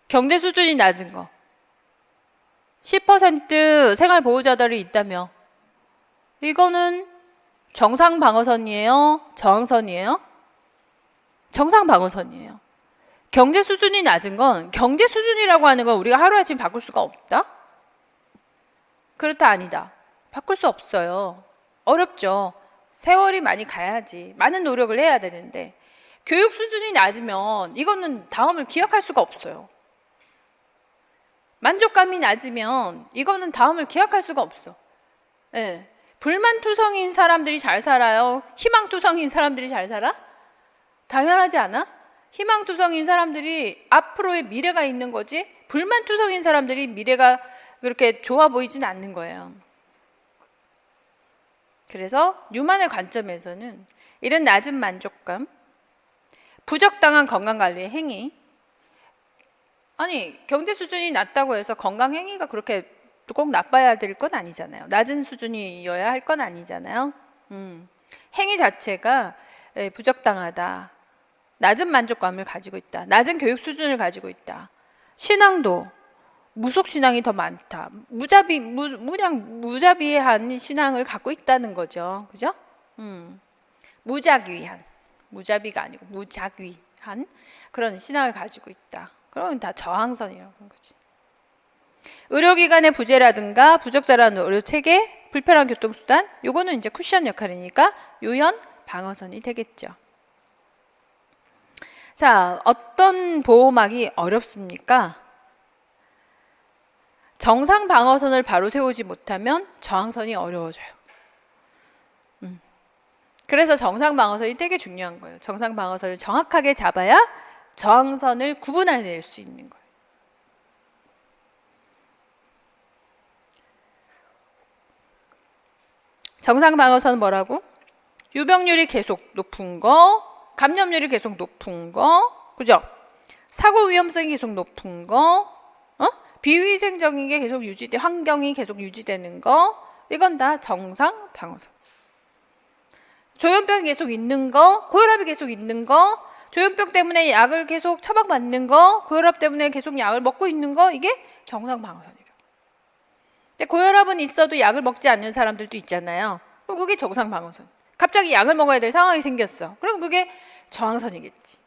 경제 수준이 낮은 거 10% 생활보호자들이 있다며, 이거는 정상 방어선이에요? 저항선이에요? 정상 방어선이에요. 경제 수준이 낮은 건, 경제 수준이라고 하는 건 우리가 하루아침 바꿀 수가 없다? 그렇다 아니다. 바꿀 수 없어요. 어렵죠. 세월이 많이 가야지. 많은 노력을 해야 되는데, 교육 수준이 낮으면 이거는 다음을 기약할 수가 없어요. 만족감이 낮으면 이거는 다음을 기약할 수가 없어. 네. 불만투성인 사람들이 잘 살아요? 희망투성인 사람들이 잘 살아? 당연하지 않아? 희망투성인 사람들이 앞으로의 미래가 있는 거지, 불만투성인 사람들이 미래가 그렇게 좋아 보이진 않는 거예요. 그래서 뉴만의 관점에서는 이런 낮은 만족감, 부적당한 건강관리의 행위, 아니 경제 수준이 낮다고 해서 건강 행위가 그렇게 꼭 나빠야 될 건 아니잖아요. 낮은 수준이어야 할 건 아니잖아요. 행위 자체가 부적당하다, 낮은 만족감을 가지고 있다, 낮은 교육 수준을 가지고 있다, 신앙도 무속 신앙이 더 많다, 그냥 무자비한 신앙을 갖고 있다는 거죠. 그죠? 무작위한, 무자비가 아니고 무작위한 그런 신앙을 가지고 있다. 그러면 다 저항선이라고 하는 거지. 의료기관의 부재라든가 부적절한 의료체계, 불편한 교통수단, 요거는 이제 쿠션 역할이니까 유연 방어선이 되겠죠. 자, 어떤 보호막이 어렵습니까? 정상 방어선을 바로 세우지 못하면 저항선이 어려워져요. 그래서 정상 방어선이 되게 중요한 거예요. 정상 방어선을 정확하게 잡아야 저항선을 구분해낼 수 있는 거예요. 정상 방어선은 뭐라고? 유병률이 계속 높은 거, 감염률이 계속 높은 거, 그죠? 사고 위험성이 계속 높은 거, 비위생적인 게 계속 환경이 계속 유지되는 거, 이건 다 정상 방어선. 조현병이 계속 있는 거, 고혈압이 계속 있는 거, 조현병 때문에 약을 계속 처방받는 거, 고혈압 때문에 계속 약을 먹고 있는 거, 이게 정상 방어선이래요. 근데 고혈압은 있어도 약을 먹지 않는 사람들도 있잖아요. 그럼 그게 정상 방어선. 갑자기 약을 먹어야 될 상황이 생겼어. 그럼 그게 저항선이겠지.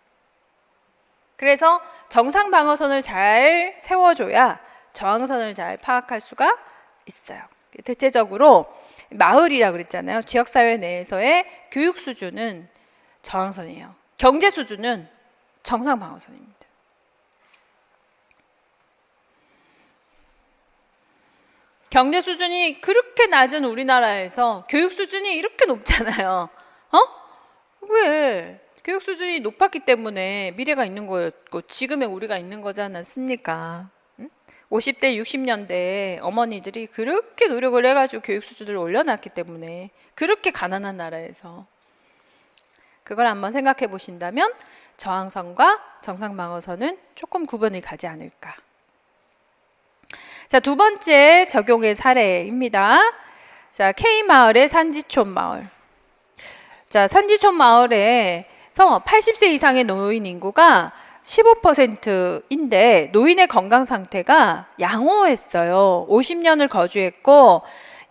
그래서 정상 방어선을 잘 세워줘야 저항선을 잘 파악할 수가 있어요. 대체적으로 마을이라고 그랬잖아요. 지역사회 내에서의 교육 수준은 저항선이에요. 경제 수준은 정상 방어선입니다. 경제 수준이 그렇게 낮은 우리나라에서 교육 수준이 이렇게 높잖아요. 왜? 교육 수준이 높았기 때문에 미래가 있는 거였고 지금의 우리가 있는 거지 않았습니까? 50대, 60년대 어머니들이 그렇게 노력을 해가지고 교육 수준을 올려놨기 때문에 그렇게 가난한 나라에서 그걸 한번 생각해 보신다면 저항선과 정상 방어선은 조금 구분이 가지 않을까. 자, 두 번째 적용의 사례입니다. 자, K마을의 산지촌 마을. 자, 산지촌 마을에서 80세 이상의 노인 인구가 15%인데 노인의 건강 상태가 양호했어요. 50년을 거주했고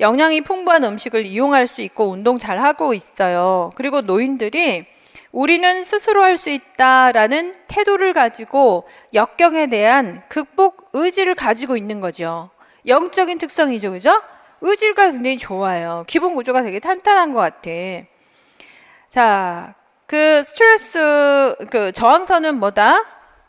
영양이 풍부한 음식을 이용할 수 있고 운동 잘 하고 있어요. 그리고 노인들이 우리는 스스로 할 수 있다라는 태도를 가지고 역경에 대한 극복 의지를 가지고 있는 거죠. 영적인 특성이죠, 그죠? 의지가 굉장히 좋아요. 기본 구조가 되게 탄탄한 것 같아. 자, 그 스트레스, 그 저항선은 뭐다?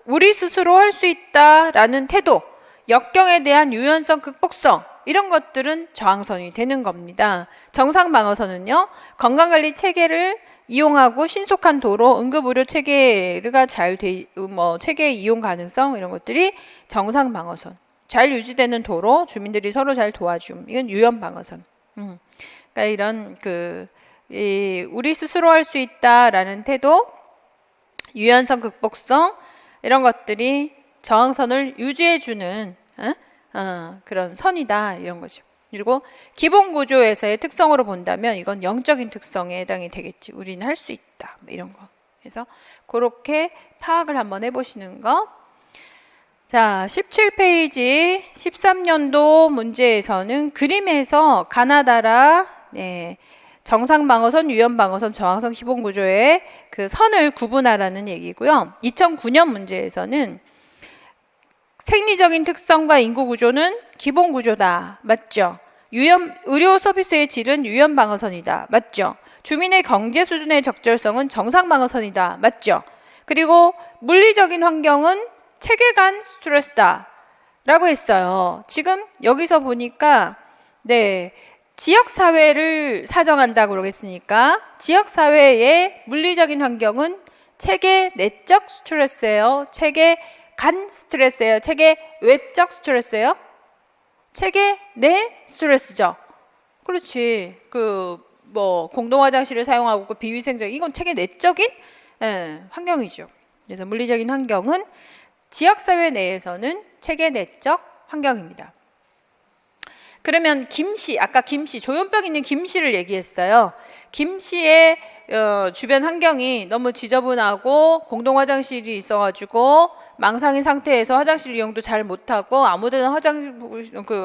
우리 스스로 할 수 있다라는 태도, 역경에 대한 유연성, 극복성, 이런 것들은 저항선이 되는 겁니다. 정상 방어선은요, 건강관리 체계를 이용하고 신속한 도로, 응급의료 체계가 체계 이용 가능성 이런 것들이 정상 방어선. 잘 유지되는 도로, 주민들이 서로 잘 도와줌. 이건 유연 방어선. 그러니까 이런 우리 스스로 할 수 있다라는 태도, 유연성, 극복성 이런 것들이 저항선을 유지해주는 그런 선이다 이런 거죠. 그리고 기본 구조에서의 특성으로 본다면 이건 영적인 특성에 해당이 되겠지. 우리는 할 수 있다 이런 거. 그래서 그렇게 파악을 한번 해보시는 거. 자, 17페이지 13년도 문제에서는 그림에서 가나다라 정상 방어선, 유연 방어선, 저항선 기본 구조의 그 선을 구분하라는 얘기고요. 2009년 문제에서는 생리적인 특성과 인구 구조는 기본 구조다. 맞죠? 의료 서비스의 질은 유연 방어선이다. 맞죠? 주민의 경제 수준의 적절성은 정상 방어선이다. 맞죠? 그리고 물리적인 환경은 체계 간 스트레스다. 라고 했어요. 지금 여기서 보니까 지역사회를 사정한다고 그러겠으니까 지역사회의 물리적인 환경은 체계 내적 스트레스예요. 체계 간 스트레스예요. 체계 외적 스트레스예요. 체계 내 스트레스죠. 그렇지. 뭐 공동 화장실을 사용하고 있고 비위생적, 이건 책의 내적인 환경이죠. 그래서 물리적인 환경은 지역사회 내에서는 책의 내적 환경입니다. 그러면 김씨, 아까 김씨, 조현병 있는 김씨를 얘기했어요. 김씨의 주변 환경이 너무 지저분하고 공동 화장실이 있어가지고 망상인 상태에서 화장실 이용도 잘 못하고 아무데나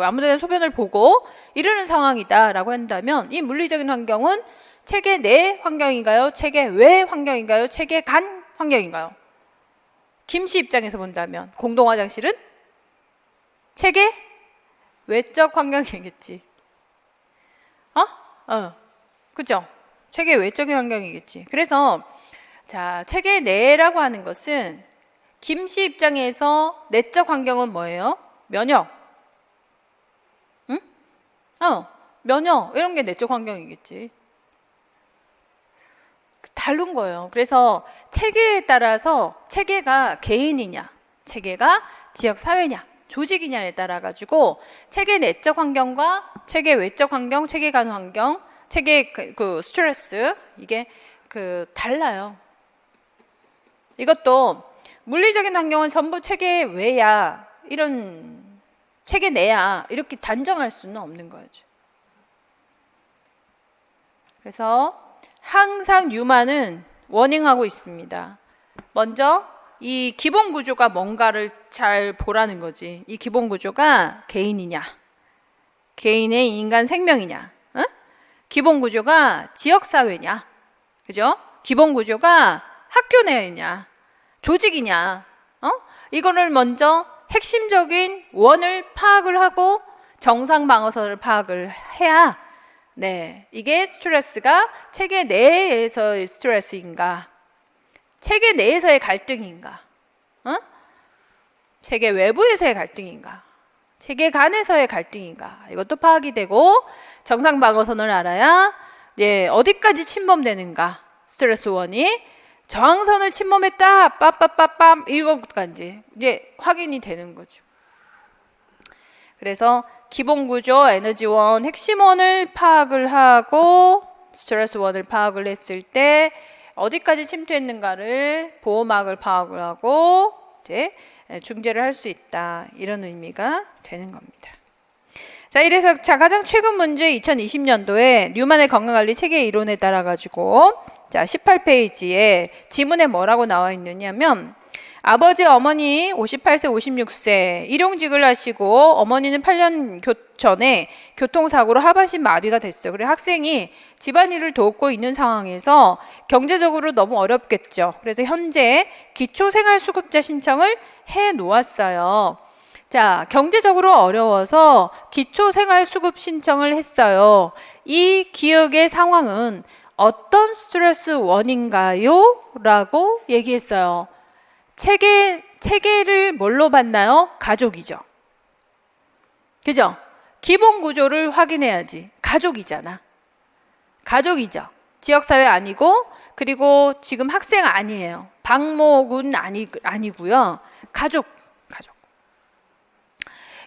아무데나 소변을 보고 이러는 상황이다라고 한다면 이 물리적인 환경은 책의 내 환경인가요? 책의 외 환경인가요? 책의 간 환경인가요? 김씨 입장에서 본다면 공동 화장실은 책의 외적 환경이겠지. 그죠? 책의 외적인 환경이겠지. 그래서 자, 책의 내라고 하는 것은 김씨 입장에서 내적 환경은 뭐예요? 면역. 응? 면역. 이런 게 내적 환경이겠지. 다른 거예요. 그래서 체계에 따라서 체계가 개인이냐, 체계가 지역 사회냐, 조직이냐에 따라 가지고 체계 내적 환경과 체계 외적 환경, 체계 간 환경, 체계 그 스트레스 이게 달라요. 이것도 물리적인 환경은 전부 체계 외야, 이런 체계 내야 이렇게 단정할 수는 없는 거죠. 그래서 항상 뉴만은 워닝하고 있습니다. 먼저 이 기본 구조가 뭔가를 잘 보라는 거지. 이 기본 구조가 개인이냐, 개인의 인간 생명이냐, 기본 구조가 지역 사회냐, 그죠? 기본 구조가 학교 내냐, 조직이냐, 이거를 먼저 핵심적인 원을 파악을 하고 정상 방어선을 파악을 해야 이게 스트레스가 체계 내에서의 스트레스인가, 체계 내에서의 갈등인가, 체계 외부에서의 갈등인가, 체계 간에서의 갈등인가, 이것도 파악이 되고 정상 방어선을 알아야 어디까지 침범되는가, 스트레스 원이 저항선을 침범했다, 빠빠빠빰 이것까지 이제 확인이 되는 거죠. 그래서 기본 구조, 에너지원, 핵심원을 파악을 하고 스트레스원을 파악을 했을 때 어디까지 침투했는가를 보호막을 파악을 하고 이제 중재를 할 수 있다, 이런 의미가 되는 겁니다. 자, 이래서 가장 최근 문제 2020년도에 뉴만의 건강관리 체계 이론에 따라 가지고 자 18페이지에 지문에 뭐라고 나와 있느냐면 아버지 어머니 58세 56세 일용직을 하시고 어머니는 8년 전에 교통사고로 하반신 마비가 됐어요. 그래서 학생이 집안일을 돕고 있는 상황에서 경제적으로 너무 어렵겠죠. 그래서 현재 기초생활수급자 신청을 해 놓았어요. 자, 경제적으로 어려워서 기초생활수급 신청을 했어요. 이 기억의 상황은 어떤 스트레스 원인가요? 라고 얘기했어요. 체계를 뭘로 봤나요? 가족이죠. 그죠? 기본 구조를 확인해야지. 가족이잖아. 가족이죠. 지역사회 아니고, 그리고 지금 학생 아니에요. 방목은 아니고요. 가족.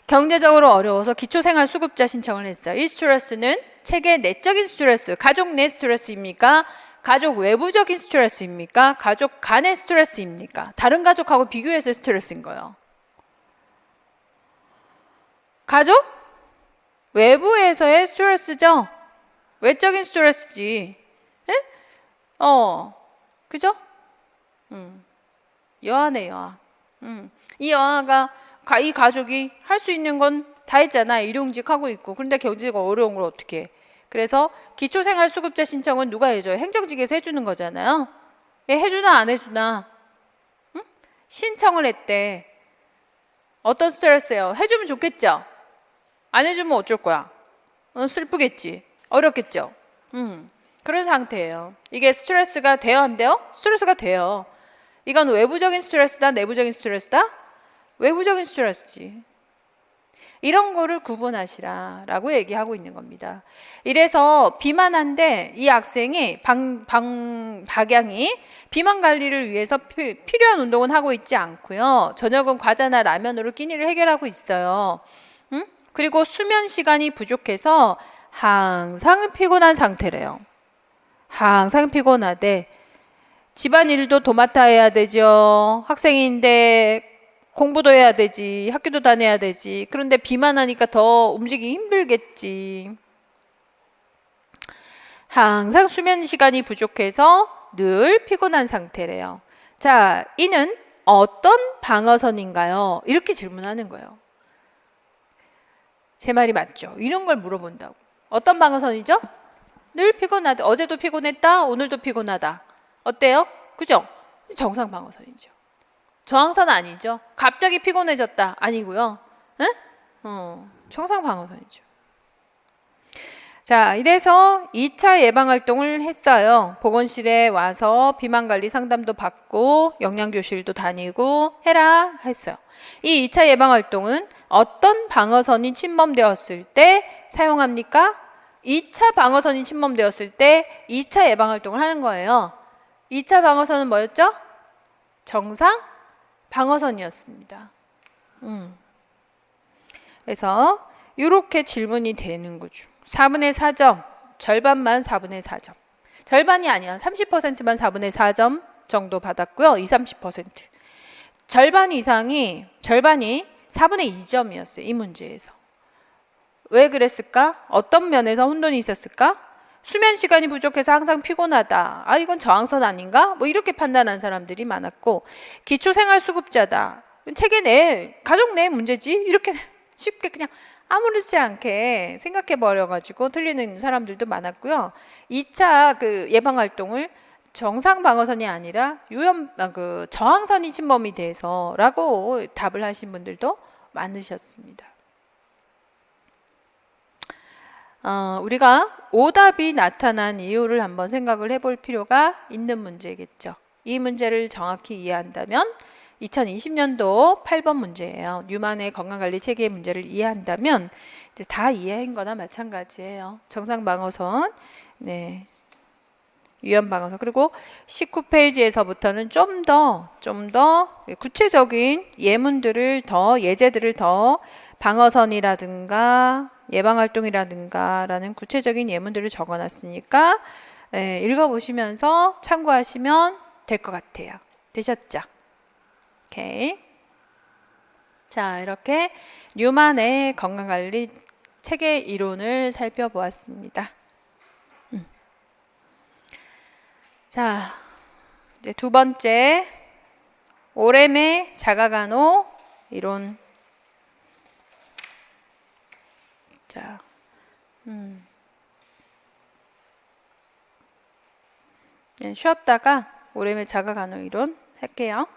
경제적으로 어려워서 기초생활수급자 신청을 했어요. 이 스트레스는 체계 내적인 스트레스, 가족 내 스트레스입니까? 가족 외부적인 스트레스입니까? 가족 간의 스트레스입니까? 다른 가족하고 비교해서 스트레스인 거예요. 가족? 외부에서의 스트레스죠? 외적인 스트레스지. 에? 그죠? 여아네, 여아. 이 여아가 이 가족이 할 수 있는 건 다 했잖아. 일용직 하고 있고. 그런데 경제가 어려운 걸 어떻게 해? 그래서 기초생활수급자 신청은 누가 해줘요? 행정직에서 해주는 거잖아요. 해주나 안 해주나? 응? 신청을 했대. 어떤 스트레스예요? 해주면 좋겠죠? 안 해주면 어쩔 거야? 슬프겠지? 어렵겠죠? 그런 상태예요. 이게 스트레스가 돼요, 안 돼요? 스트레스가 돼요. 이건 외부적인 스트레스다, 내부적인 스트레스다? 외부적인 스트레스지. 이런 거를 구분하시라라고 얘기하고 있는 겁니다. 이래서 비만한데 이 학생이 박양이 비만 관리를 위해서 필요한 운동은 하고 있지 않고요. 저녁은 과자나 라면으로 끼니를 해결하고 있어요. 그리고 수면 시간이 부족해서 항상 피곤한 상태래요. 항상 피곤하대. 집안일도 도맡아 해야 되죠. 학생인데 공부도 해야 되지. 학교도 다녀야 되지. 그런데 비만 하니까 더 움직이기 힘들겠지. 항상 수면 시간이 부족해서 늘 피곤한 상태래요. 자, 이는 어떤 방어선인가요? 이렇게 질문하는 거예요. 제 말이 맞죠? 이런 걸 물어본다고. 어떤 방어선이죠? 늘 피곤하다. 어제도 피곤했다. 오늘도 피곤하다. 어때요? 그죠? 정상 방어선이죠. 저항선 아니죠. 갑자기 피곤해졌다. 아니고요. 응? 정상 방어선이죠. 자, 이래서 2차 예방활동을 했어요. 보건실에 와서 비만관리 상담도 받고 영양교실도 다니고 해라 했어요. 이 2차 예방활동은 어떤 방어선이 침범되었을 때 사용합니까? 2차 방어선이 침범되었을 때 2차 예방활동을 하는 거예요. 2차 방어선은 뭐였죠? 정상 방어선이었습니다. 그래서 이렇게 질문이 되는 거죠. 4분의 4점, 절반만 4분의 4점. 절반이 아니야. 30%만 4분의 4점 정도 받았고요. 30%. 절반 이상이, 절반이 4분의 2점이었어요. 이 문제에서. 왜 그랬을까? 어떤 면에서 혼돈이 있었을까? 수면 시간이 부족해서 항상 피곤하다. 아, 이건 저항선 아닌가? 뭐 이렇게 판단한 사람들이 많았고, 기초생활수급자다. 체계 내, 가족 내 문제지? 이렇게 쉽게 그냥 아무렇지 않게 생각해 버려가지고 틀리는 사람들도 많았고요. 2차 그 예방활동을 정상 방어선이 아니라 저항선이 침범이 돼서라고 답을 하신 분들도 많으셨습니다. 우리가 오답이 나타난 이유를 한번 생각을 해볼 필요가 있는 문제겠죠. 이 문제를 정확히 이해한다면 2020년도 8번 문제예요. 뉴만의 건강관리 체계 문제를 이해한다면 이제 다 이해한 거나 마찬가지예요. 정상 방어선, 네, 위험 방어선. 그리고 19페이지에서부터는 좀 더 구체적인 예문들을 예제들을 더 방어선이라든가 예방활동이라든가 라는 구체적인 예문들을 적어놨으니까 읽어보시면서 참고하시면 될 것 같아요. 되셨죠? 오케이. 자, 이렇게 뉴만의 건강관리 체계 이론을 살펴보았습니다. 자, 이제 두 번째 오렘의 자가간호 이론. 자, 쉬었다가 오렘의 자가간호 이론 할게요.